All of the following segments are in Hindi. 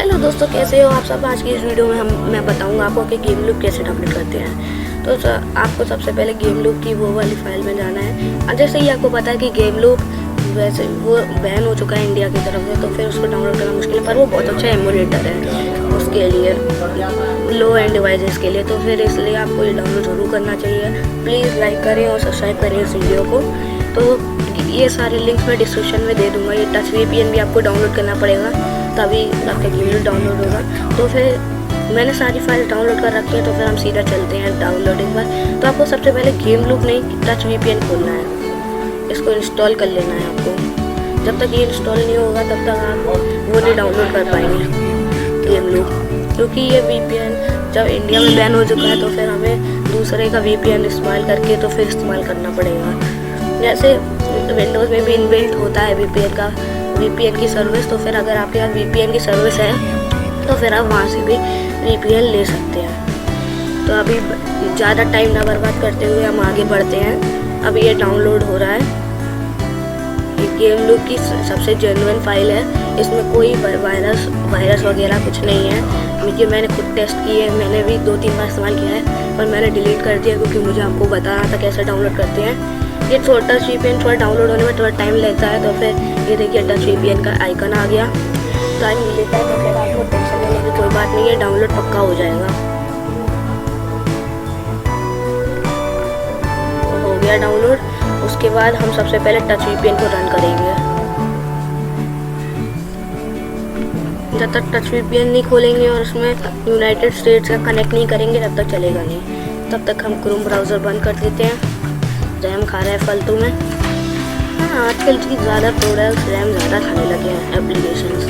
हेलो दोस्तों, कैसे हो आप सब। आज की इस वीडियो में मैं बताऊंगा आपको कि गेम लूप कैसे डाउनलोड करते हैं। तो आपको सबसे पहले गेम लूप की वो वाली फाइल में जाना है। जैसे ही आपको पता है कि गेम लूप वैसे वो बैन हो चुका है इंडिया की तरफ से, तो फिर उसको डाउनलोड करना मुश्किल है, पर वो बहुत अच्छा एमुलेटर है उसके लिए, लो एंड डिवाइसेस के लिए। तो फिर इसलिए आपको ये डाउनलोड ज़रूर करना चाहिए। प्लीज़ लाइक करें और सब्सक्राइब करें इस वीडियो को। तो ये सारे लिंक्स मैं डिस्क्रिप्शन में दे दूँगा। ये टच VPN भी आपको डाउनलोड करना पड़ेगा, तभी आपका गेम लूप डाउनलोड होगा। तो फिर मैंने सारी फाइल डाउनलोड कर रखी है, तो फिर हम सीधा चलते हैं डाउनलोडिंग पर। तो आपको सबसे पहले गेम लूप नहीं, टच VPN खोलना है, इसको इंस्टॉल कर लेना है आपको। जब तक ये इंस्टॉल नहीं होगा तब तक आप वो नहीं डाउनलोड कर पाएंगे गेम लूप, क्योंकि ये VPN जब इंडिया में बैन हो चुका है तो फिर हमें दूसरे का VPN इस्तेमाल करके तो फिर इस्तेमाल करना पड़ेगा। जैसे विंडोज़ में भी इनबिल्ट होता है VPN की सर्विस, तो फिर अगर आपके पास VPN की सर्विस है तो फिर आप वहाँ से भी VPN ले सकते हैं। तो अभी ज़्यादा टाइम ना बर्बाद करते हुए हम आगे बढ़ते हैं। अभी ये डाउनलोड हो रहा है। ये गेम लूप की सबसे जेन्युइन फाइल है, इसमें कोई वायरस वगैरह कुछ नहीं है। मुझे मैंने खुद टेस्ट की है, मैंने भी 2-3 बार इस्तेमाल किया है, पर मैंने डिलीट कर दिया क्योंकि मुझे आपको बताना था कैसे डाउनलोड करते हैं। ये छोटा VPN थोड़ा डाउनलोड होने में थोड़ा टाइम लगता है, तो फिर ये देखिए टच VPN का आइकन आ गया। टाइम लेता है तो फिर आपको टेंशन लेने की कोई बात नहीं है, डाउनलोड पक्का हो जाएगा। तो हो गया डाउनलोड। उसके बाद हम सबसे पहले टच VPN को रन करेंगे। जब तक टच VPN नहीं खोलेंगे और उसमें यूनाइटेड स्टेट्स का कनेक्ट नहीं करेंगे तब तक चलेगा नहीं। तब तक हम क्रोम ब्राउज़र बंद कर देते हैं, रैम खा रहा है फालतू में। हाँ, आजकल की ज़्यादा प्रोडक्ट्स रैम ज़्यादा खाने लगे हैं एप्लीकेशंस।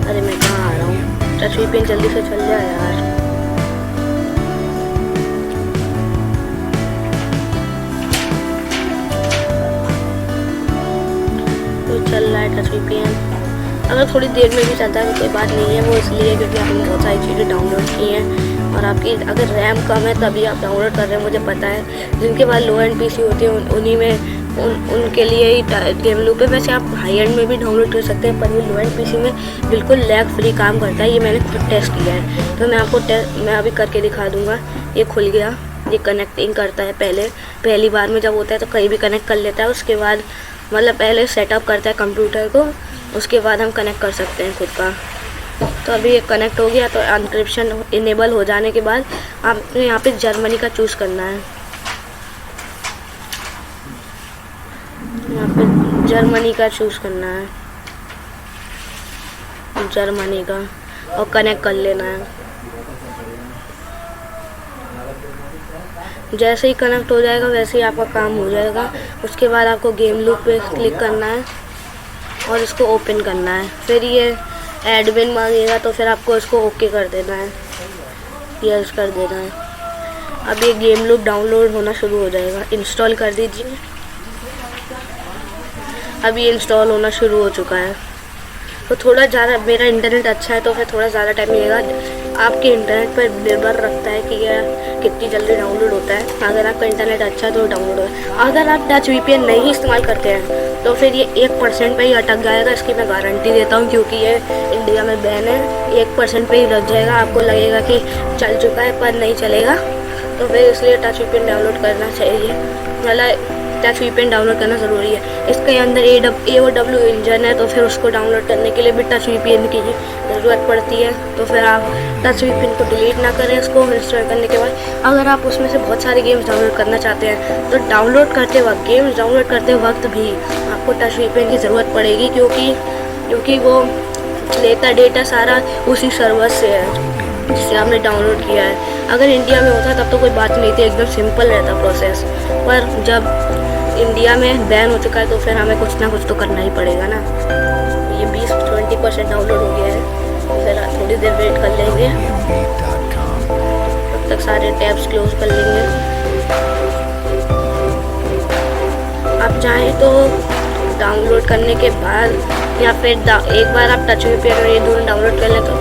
अरे मैं कहाँ आ रहा हूँ, टच VPN जल्दी से चल जाए यार। तो चल रहा है टच VPN। अगर थोड़ी देर में भी चलता है तो कोई बात नहीं है, वो इसलिए क्योंकि आपने बहुत सारी चीज़ें डाउनलोड की हैं और आपकी अगर रैम कम है तभी आप डाउनलोड कर रहे हैं, मुझे पता है। जिनके पास लो एंड PC होती है उन्हीं में उनके लिए ही गेम लूप है। वैसे आप हाई एंड में भी डाउनलोड कर सकते हैं, पर ये लो एंड PC में बिल्कुल लैग फ्री काम करता है। ये मैंने खुद टेस्ट किया है, तो मैं अभी करके दिखा दूँगा। ये खुल गया, ये कनेक्टिंग करता है। पहली बार में जब होता है तो कहीं भी कनेक्ट कर लेता है, उसके बाद मतलब पहले सेटअप करता है कंप्यूटर को, उसके बाद हम कनेक्ट कर सकते हैं खुद का। तो अभी ये कनेक्ट हो गया। तो एन्क्रिप्शन इनेबल हो जाने के बाद आपको यहाँ पे जर्मनी का चूज़ करना है। यहाँ पे जर्मनी का चूज़ करना है, जर्मनी का, और कनेक्ट कर लेना है। जैसे ही कनेक्ट हो जाएगा वैसे ही आपका काम हो जाएगा। उसके बाद आपको गेम लूप पे क्लिक करना है और इसको ओपन करना है। फिर ये एडमिन मांगेगा तो फिर आपको इसको ओके कर देना है, यस कर देना है। अब ये गेम लूप डाउनलोड होना शुरू हो जाएगा। इंस्टॉल कर दीजिए। अब ये इंस्टॉल होना शुरू हो चुका है। तो थोड़ा ज़्यादा, मेरा इंटरनेट अच्छा है तो फिर थोड़ा ज़्यादा टाइम लगेगा। आपके इंटरनेट पर निर्भर रखता है कि यह कितनी जल्दी डाउनलोड होता है। अगर आपका इंटरनेट अच्छा है तो डाउनलोड होगा। अगर आप टच VPN नहीं इस्तेमाल करते हैं तो फिर ये 1% पे ही अटक जाएगा, इसकी मैं गारंटी देता हूँ, क्योंकि ये इंडिया में बैन है। 1% पे ही रख जाएगा, आपको लगेगा कि चल चुका है पर नहीं चलेगा। तो फिर इसलिए टच VPN डाउनलोड करना चाहिए, मतलब टच VPN डाउनलोड करना ज़रूरी है। इसके अंदर AOW इंजन है, तो फिर उसको डाउनलोड करने के लिए भी टच VPN की ज़रूरत पड़ती है। तो फिर आप टच VPN को डिलीट ना करें इसको इंस्टॉल करने के बाद। अगर आप उसमें से बहुत सारे गेम्स डाउनलोड करना चाहते हैं तो गेम्स डाउनलोड करते वक्त भी आपको टच VPN की ज़रूरत पड़ेगी, क्योंकि वो लेता डेटा सारा उसी सर्वर से है जिसे आपने डाउनलोड किया है। अगर इंडिया में होता तब तो कोई बात नहीं थी, एकदम सिंपल रहता प्रोसेस। पर जब इंडिया में बैन हो चुका है तो फिर हमें कुछ ना कुछ तो करना ही पड़ेगा ना। ये 20-20% डाउनलोड हो गया है, तो फिर थोड़ी देर वेट कर लेंगे, तब तक सारे टैब्स क्लोज कर लेंगे। आप चाहें तो डाउनलोड करने के बाद या फिर एक बार आप टच VPN और ये दोनों डाउनलोड कर लें तो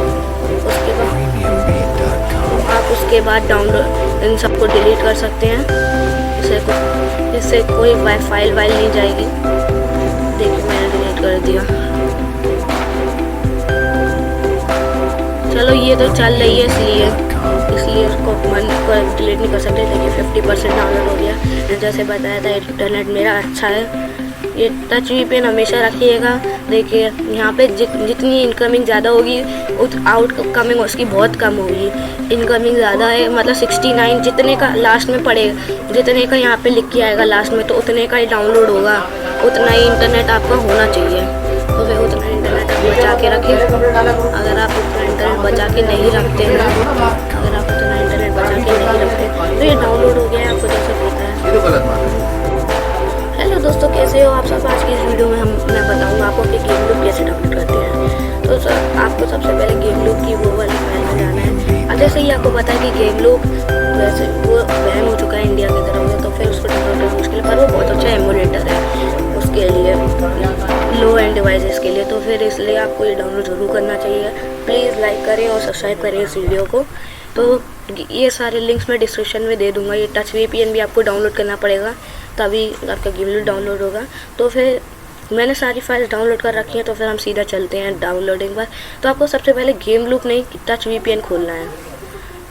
उसके बाद डाउनलोड इन सबको डिलीट कर सकते हैं। इससे कोई फाइल नहीं जाएगी। देखिए मैंने डिलीट कर दिया। चलो ये तो चल रही है इसलिए उसको मन को डिलीट नहीं कर सकते। देखिए 50% डाउनलोड हो गया। जैसे बताया था इंटरनेट मेरा अच्छा है। ये टच VPN हमेशा रखिएगा। देखिए यहाँ पे जितनी इनकमिंग ज़्यादा होगी आउटकमिंग उसकी बहुत कम होगी। इनकमिंग ज़्यादा है मतलब 69 जितने का लास्ट में पड़ेगा, जितने का यहाँ पे लिख के आएगा लास्ट में, तो उतने का ही डाउनलोड होगा, उतना ही इंटरनेट आपका होना चाहिए। तो फिर उतना इंटरनेट आप बचा के रखें। अगर आप उतना इंटरनेट बचा के नहीं रखते हैं, अगर आप उतना इंटरनेट बचा के नहीं रखते तो ये डाउनलोड हो गया है, आपको जैसे पता है। हेलो दोस्तों, कैसे हो आप सब। आज की इस वीडियो में मैं बताऊंगा आपको कि गेम लूप कैसे डाउनलोड करते हैं। तो आपको सबसे पहले गेम लूप की वो वाली फाइल में जाना है। और जैसे ही आपको पता है कि गेम लूप वैसे वो बैन हो चुका है इंडिया की तरफ में, तो फिर उसको डाउनलोड करना मुश्किल है, पर वो बहुत अच्छा एमुलेटर है उसके लिए, लो एंड डिवाइसेस के लिए। तो फिर इसलिए आपको ये डाउनलोड ज़रूर करना चाहिए। प्लीज़ लाइक करें और सब्सक्राइब करें इस वीडियो को। तो ये सारे लिंक्स मैं डिस्क्रिप्शन में दे दूँगा। ये टच VPN भी आपको डाउनलोड करना पड़ेगा, तभी आपका गेम लूप डाउनलोड होगा। तो फिर मैंने सारी फाइल्स डाउनलोड कर रखी हैं, तो फिर हम सीधा चलते हैं डाउनलोडिंग पर। तो आपको सबसे पहले गेम लूप नहीं, टच VPN खोलना है,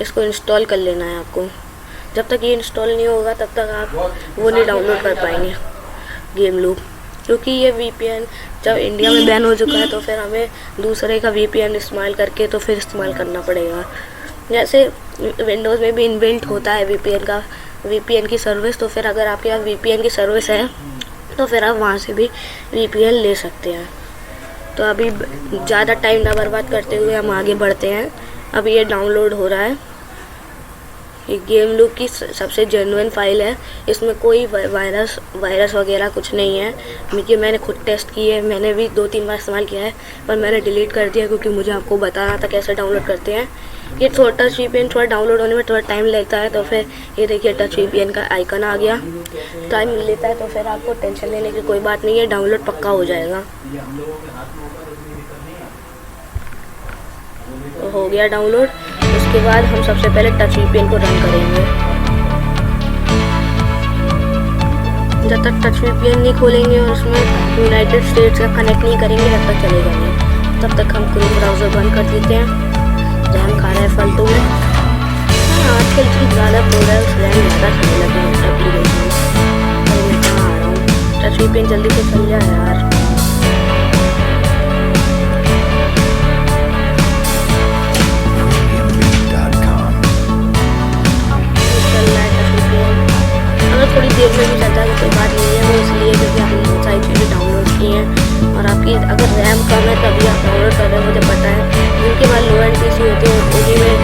इसको इंस्टॉल कर लेना है आपको। जब तक ये इंस्टॉल नहीं होगा तब तक आप वो नहीं डाउनलोड कर पाएंगे गेम लूप, क्योंकि ये VPN जब इंडिया में बैन हो चुका है तो फिर हमें दूसरे का VPN इस्तेमाल करके तो फिर इस्तेमाल करना पड़ेगा। जैसे विंडोज़ में भी इनबिल्ट होता है VPN की सर्विस, तो फिर अगर आपके पास VPN की सर्विस है तो फिर आप वहाँ से भी VPN ले सकते हैं। तो अभी ज़्यादा टाइम ना बर्बाद करते हुए हम आगे बढ़ते हैं। अभी ये डाउनलोड हो रहा है। ये गेम लूप की सबसे जेन्युइन फाइल है, इसमें कोई वायरस वगैरह कुछ नहीं है, क्योंकि मैंने खुद टेस्ट की है। मैंने भी 2-3 बार इस्तेमाल किया है, पर मैंने डिलीट कर दिया क्योंकि मुझे आपको बताना था कैसे डाउनलोड करते हैं। ये टच VPN थोड़ा डाउनलोड होने में थोड़ा टाइम लगता है, तो फिर ये देखिए टच VPN का आइकन आ गया। टाइम लेता है तो फिर आपको टेंशन लेने की कोई बात नहीं है, डाउनलोड पक्का हो जाएगा। तो हो गया डाउनलोड। उसके बाद हम सबसे पहले टच VPN को रन करेंगे। जब तक टच VPN नहीं खोलेंगे और उसमें यूनाइटेड स्टेट्स का कनेक्ट नहीं करेंगे तब तक चलेगा नहीं। तब तक हम क्रोम ब्राउज़र बंद कर देते हैं, जैम खा रहा है फालतू में। आजकल की ज़्यादा प्रोडक्ट्स ज़्यादा चलने लगे हैं एप्लीकेशन। और मैं कहाँ आ रहा हूँ, टच VPN जल्दी से चल जाए यार। थोड़ी देर में भी चलता है, कोई बात नहीं है। वो इसलिए क्योंकि आपने बहुत सारी चीज़ें डाउनलोड की हैं और आपकी अगर रैम कम है तभी आप डाउनलोड कर रहे हैं, मुझे पता है। जिनके पास लो एंड PC होते हैं उन्हीं में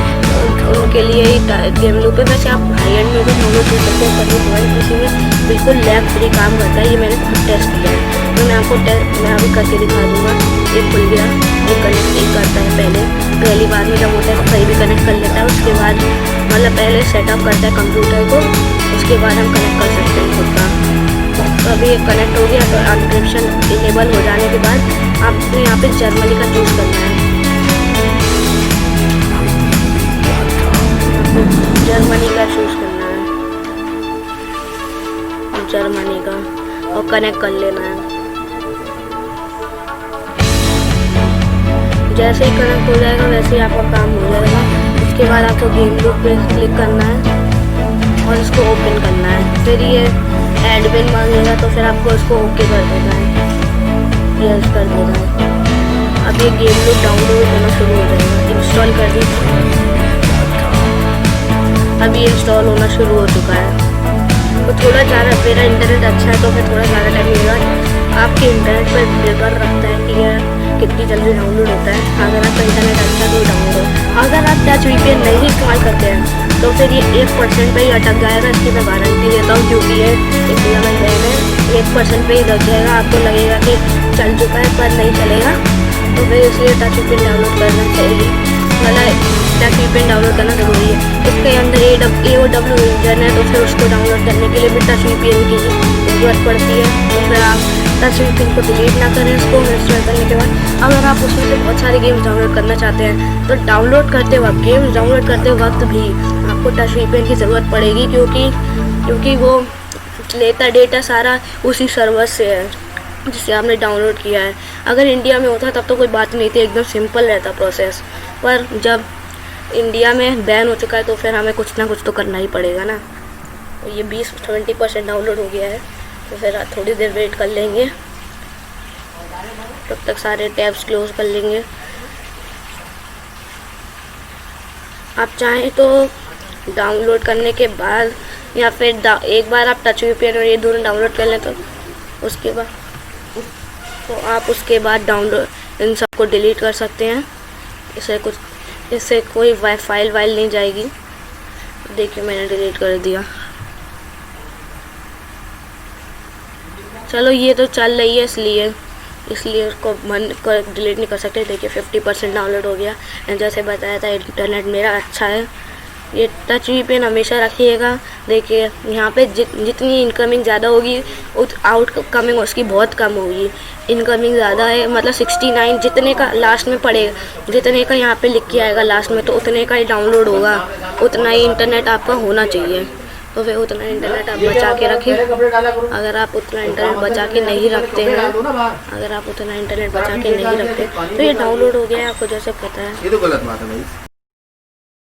उनके लिए ही गेम लूप है। वैसे आप हाई एंड में भी डाउनलोड कर सकते हैं, पर लो एंड PC में बिल्कुल लैग फ्री काम करता है। ये मैंने खुद टेस्ट किया है, तो मैं आपको मैं अभी करके दिखा दूँगा। ये खुल गया, ये कनेक्ट नहीं करता है पहली बार में जब होता है तो कहीं भी कनेक्ट कर लेता है। उसके बाद मतलब पहले सेटअप करता है कंप्यूटर को, उसके बाद हम कनेक्ट कर सकते हैं खुद का। तो अभी ये कनेक्ट हो गया। तो एन्क्रिप्शन इनेबल हो जाने के बाद आपको यहाँ पे जर्मनी का चूज़ करना है। जर्मनी का चूज़ करना है, जर्मनी का, और कनेक्ट कर लेना है। जैसे ही कनेक्ट हो जाएगा वैसे ही आपका काम हो जाएगा। उसके बाद आपको गेम लूप पे क्लिक करना है और इसको ओपन करना है। फिर ये एडमिन मांगेगा तो फिर आपको इसको ओके कर देना है, यस कर देना है। अब ये गेम लूप डाउनलोड होना शुरू हो जाएगा। इंस्टॉल कर दीजिए। अभी इंस्टॉल होना शुरू हो चुका है। तो थोड़ा ज़्यादा, मेरा इंटरनेट अच्छा है तो फिर थोड़ा ज़्यादा टाइम लगेगा। आपके इंटरनेट पर निर्भर रखता है कि यह कितनी जल्दी डाउनलोड होता है। अगर आपका इंटरनेट अच्छा तो डाउनलोड, अगर आप टच VPN नहीं इस्तेमाल करते हैं तो फिर ये 1% पे ही अटक जाएगा। इसकी मैं गारंटी देता हूँ, क्योंकि ये इंडिया में बैन है। 1% पे ही रख जाएगा, आपको लगेगा कि चल चुका है पर नहीं चलेगा। तो फिर इसलिए टच VPN डाउनलोड करना चाहिए, मतलब टच VPN डाउनलोड करना ज़रूरी है। इसके अंदर AOW इंजन है, तो फिर उसको डाउनलोड करने के लिए भी टच VPN की ज़रूरत पड़ती है। तो फिर आप टच VPN को डिलीट ना करें इसको इंस्टॉल करने के बाद। अगर आप उसमें से बहुत सारी गेम्स डाउनलोड करना चाहते हैं तो डाउनलोड करते वक्त, गेम्स डाउनलोड करते वक्त भी आपको टच VPN की ज़रूरत पड़ेगी, क्योंकि वो लेता डेटा सारा उसी सर्वर से है जिसे आपने डाउनलोड किया है। अगर इंडिया में होता तब तो कोई बात नहीं थी, एकदम सिंपल रहता प्रोसेस। पर जब इंडिया में बैन हो चुका है तो फिर हमें कुछ ना कुछ तो करना ही पड़ेगा ना। तो ये 20-20% डाउनलोड हो गया है, तो फिर थोड़ी देर वेट कर लेंगे, तब तक सारे टैब्स क्लोज कर लेंगे। आप चाहें तो डाउनलोड करने के बाद या फिर एक बार आप टच VPN और ये दोनों डाउनलोड कर लें तो उसके बाद आप उसके बाद डाउनलोड इन सबको डिलीट कर सकते हैं। इससे कोई फाइल नहीं जाएगी। देखिए मैंने डिलीट कर दिया। चलो ये तो चल रही है इसलिए उसको डिलीट नहीं कर सकते। देखिए 50% डाउनलोड हो गया। जैसे बताया था इंटरनेट मेरा अच्छा है। ये टच VPN हमेशा रखिएगा। देखिए यहाँ पे जितनी इनकमिंग ज़्यादा होगी आउटकमिंग उसकी बहुत कम होगी। इनकमिंग ज़्यादा है मतलब 69 जितने का लास्ट में पड़ेगा, जितने का यहाँ पे लिख के आएगा लास्ट में, तो उतने का ही डाउनलोड होगा। उतना ही इंटरनेट आपका होना चाहिए। तो फिर उतना इंटरनेट आप बचा के रखें। अगर आप उतना इंटरनेट बचा के नहीं रखते हैं तो ये डाउनलोड हो गया है आपको जैसे पता है। ये तो गलत बात है भाई।